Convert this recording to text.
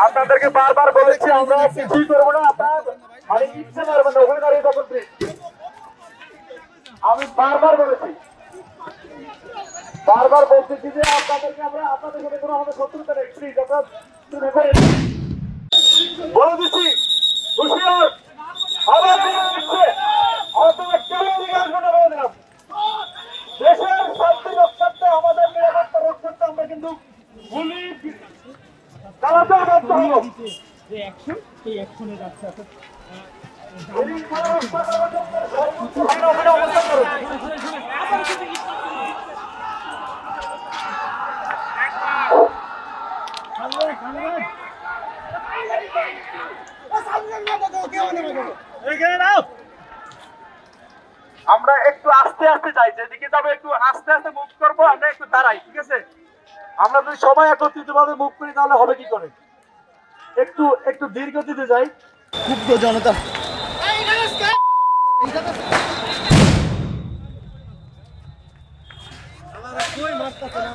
আপনাদেরকে বারবার বলেছি আমরা কিছুই করবো না, আপনার মানে ইচ্ছে মারবেন না, ওখানে দাঁড়িয়ে তখন আমি বারবার বলেছি, বারবার বলতেছি যে আপনাদেরকে আমরা আপনাদের সাথে কোনো আমাদের শত্রুতা নেই, প্লিজ আপনার বলে দিচ্ছি হুশিয়ার আবার দেশের শান্তি রক্ষার্থে আমাদের নিরাপত্তা রক্ষার্থে আমরা কিন্তু গুলি চালাতে বাধ্য হব। আমরা একটু আস্তে আস্তে যাই, যেদিকে যাবো একটু আস্তে আস্তে মুভ করবো, আমরা একটু দাঁড়াই, ঠিক আছে? আমরা যদি সবাই একত্রিত ভাবে মুভ করি তাহলে হবে কি করে? একটু একটু ধীর গতিতে যাই। ক্ষুব্ধ জনতা কই মারতেছে না